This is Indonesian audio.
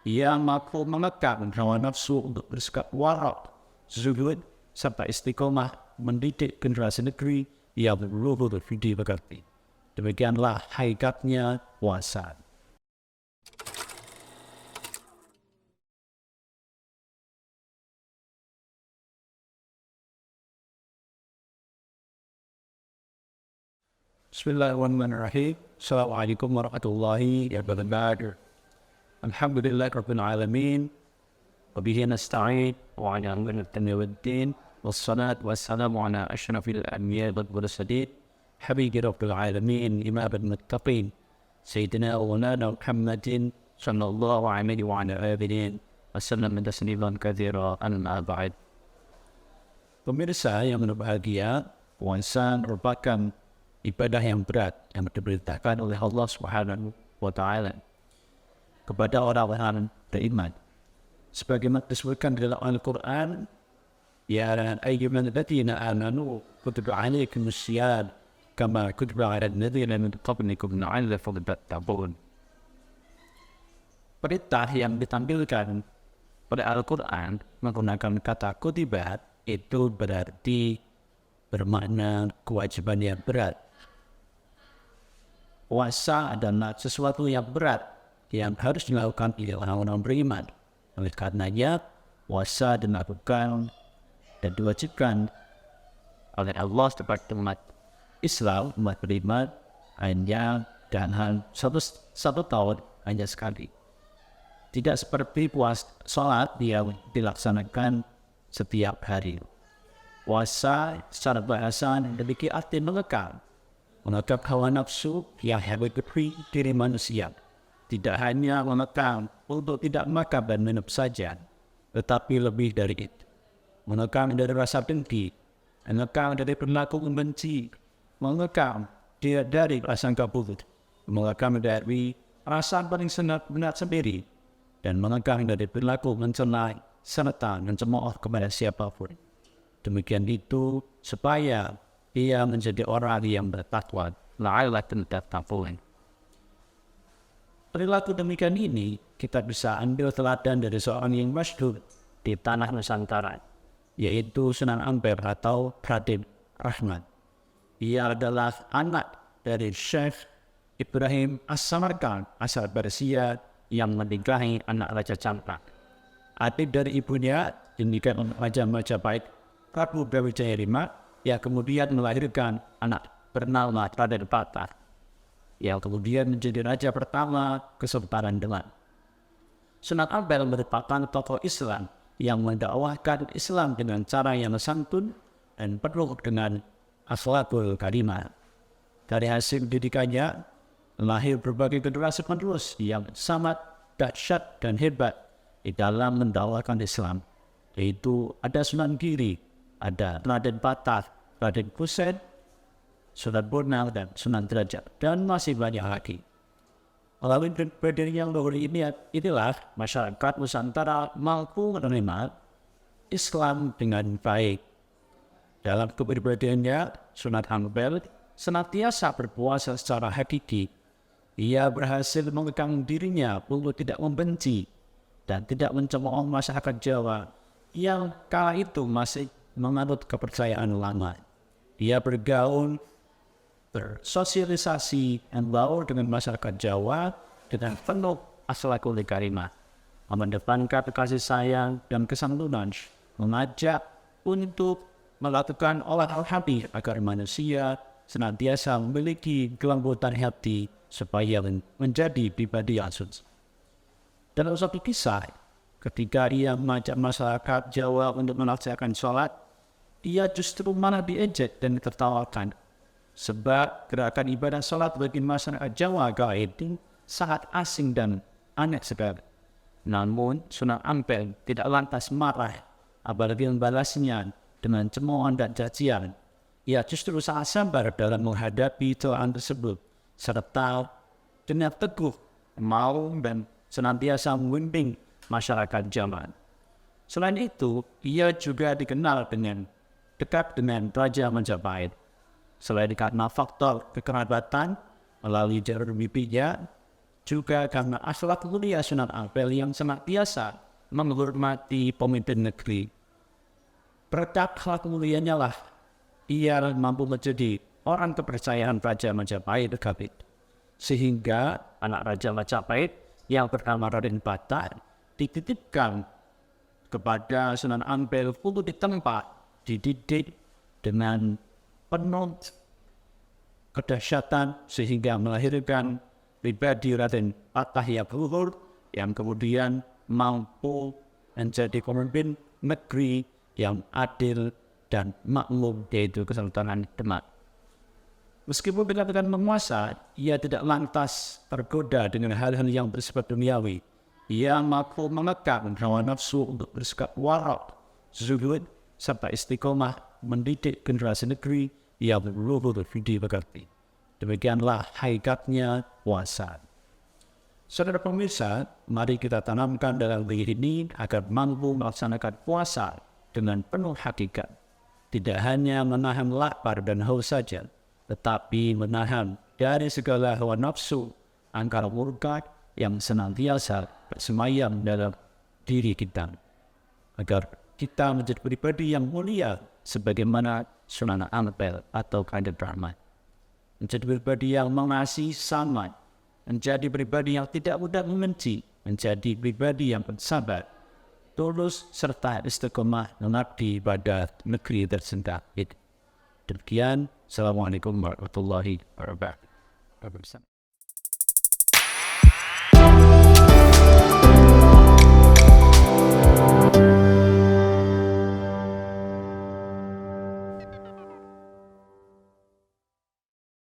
Ia mampu mengekang hawa nafsu untuk bersikap warak, zuhud, serta istiqomah mendidik generasi negeri yang berluhur budi pekerti. Demikianlah hakikatnya puasa. Bismillahirrahmanirrahim. Assalamualaikum warahmatullahi wabarakatuh. Alhamdulillah Rabbil Alamin. Wabihi nasta'in wa ala amri waddin. Wassalatu wassalamu ala ashrafil anbiya wal mursalin. Habibi Rabbil Alamin, imam al-muttaqin. Sayyidina wa nana Muhammadin sallallahu alaihi wa ala alihi wa sallam tasliman katsira, amma ba'd. Pemirsa yang berbahagia, puasa merupakan ibadah yang berat yang diperintahkan oleh Allah Subhanahu wa Ta'ala kepada orang-orang beriman. Sebagaimana disebutkan di dalam Al-Quran, ya ayyuhal ladzina amanu kutiba alaikumus syiyam kama kutiba alal ladzina min qablikum la'allakum tattaqun. Perintah yang ditampilkan pada Al-Quran menggunakan kata kutiba itu berarti bermakna kewajiban yang berat. Puasa adalah sesuatu yang berat yang harus dilakukan oleh orang-orang beriman. Oleh karenanya, puasa dilakukan dan diwajibkan oleh Allah kepada umat Islam, umat beriman, hanya dalam satu tahun hanya sekali. Tidak seperti sholat yang dilaksanakan setiap hari. Puasa secara bahasa memiliki arti mengekang hawa nafsu yang mengikuti diri manusia. Tidak hanya mengekang untuk tidak makan dan minum saja, tetapi lebih dari itu. Mengekang dari rasa dengki, mengekang dari perilaku membenci, mengekang dari rasa kabut, mengekang dari rasa paling benar sendiri, dan mengekang dari perilaku mencela serta mencemooh kepada siapapun. Demikian itu supaya ia menjadi orang yang bertakwa, la'allakum tattaqun. Perilaku demikian ini kita bisa ambil teladan dari seorang yang masyhur di tanah Nusantara, yaitu Sunan Ampel atau Raden Rahmat. Ia adalah anak dari Syekh Ibrahim As-Samarkand asal Persia yang menikahi anak Raja Campak. Adik dari ibunya dinikahi oleh Raja Majapahit Prabu Brawijaya V, yang kemudian melahirkan anak bernama Raden Patah, yang kemudian menjadi raja pertama Kesultanan Demak. Sunan Ampel merupakan tokoh Islam yang mendakwahkan Islam dengan cara yang santun dan penuh dengan akhlakul karimah. Dari hasil didikannya lahir berbagai generasi penerus yang sangat dahsyat dan hebat di dalam mendakwahkan Islam, yaitu ada Sunan Giri, ada Raden Patah, Raden Kusen, Sunan Bonang, dan Sunan Derajat, dan masih banyak lagi. Melalui berdiri yang luhur inilah masyarakat Nusantara mampu menerima Islam dengan baik. Dalam kepribadiannya, Sunan Ampel senantiasa berpuasa secara hakiki. Ia berhasil mengekang dirinya untuk tidak membenci dan tidak mencemooh masyarakat Jawa yang kala itu masih menganut kepercayaan lama. Dia bergaul, bersosialisasi, dan berbaur dengan masyarakat Jawa dengan penuh akhlakul karimah, mengedepankan kasih sayang dan kesantunan, mengajak untuk melakukan olah hati agar manusia senantiasa memiliki kelembutan hati supaya menjadi pribadi yang suci. Dalam suatu kisah, ketika ia mengajak masyarakat Jawa untuk melaksanakan sholat, ia justru malah diejek dan ditertawakan. Sebab gerakan ibadah sholat bagi masyarakat Jawa kala itu sangat asing dan aneh sekali. Namun Sunan Ampel tidak lantas marah, apalagi membalasnya dengan cemoohan dan cacian. Ia justru sangat sabar dalam menghadapi celaan tersebut, serta dengan teguh mau dan senantiasa membimbing masyarakat Jawa. Selain itu, ia juga dikenal dekat dengan Raja Majapahit. Selain karena faktor kekerabatan melalui jalur bibinya, juga karena akhlak mulia Sunan Ampel yang senantiasa menghormati pemimpin negeri. Berkat akhlak mulianya lah ia mampu menjadi orang kepercayaan Raja Majapahit Gapit. Sehingga anak Raja Majapahit yang bernama Raden Batar dititipkan kepada Sunan Ampel untuk ditempa, dididik dengan penuh kedahsyatan sehingga melahirkan pribadi Raden Patah yang luhur yang kemudian mampu menjadi pemimpin negeri yang adil dan makmur, yaitu Kesultanan Demak. Meskipun dikatakan menguasa, ia tidak lantas tergoda dengan hal-hal yang bersifat duniawi. Ia mampu mengekang hawa nafsu untuk bersikap warak, zuhud, serta istiqomah mendidik generasi negeri yang luhur dimengerti. Demikianlah hakikatnya puasa. Saudara pemirsa, mari kita tanamkan dalam diri ini agar mampu melaksanakan puasa dengan penuh hakikat. Tidak hanya menahan lapar dan haus saja, tetapi menahan dari segala hawa nafsu, angkara murka yang senantiasa bersemayam dalam diri kita. Agar kita menjadi pribadi yang mulia sebagaimana Sunan Ampel atau Kanjeng Rahmat. Menjadi pribadi yang mengasihi sesama, menjadi pribadi yang tidak mudah membenci, menjadi pribadi yang bersabar, tulus serta istiqomah mengabdi pada negeri tercinta. Demikian, Assalamualaikum warahmatullahi wabarakatuh.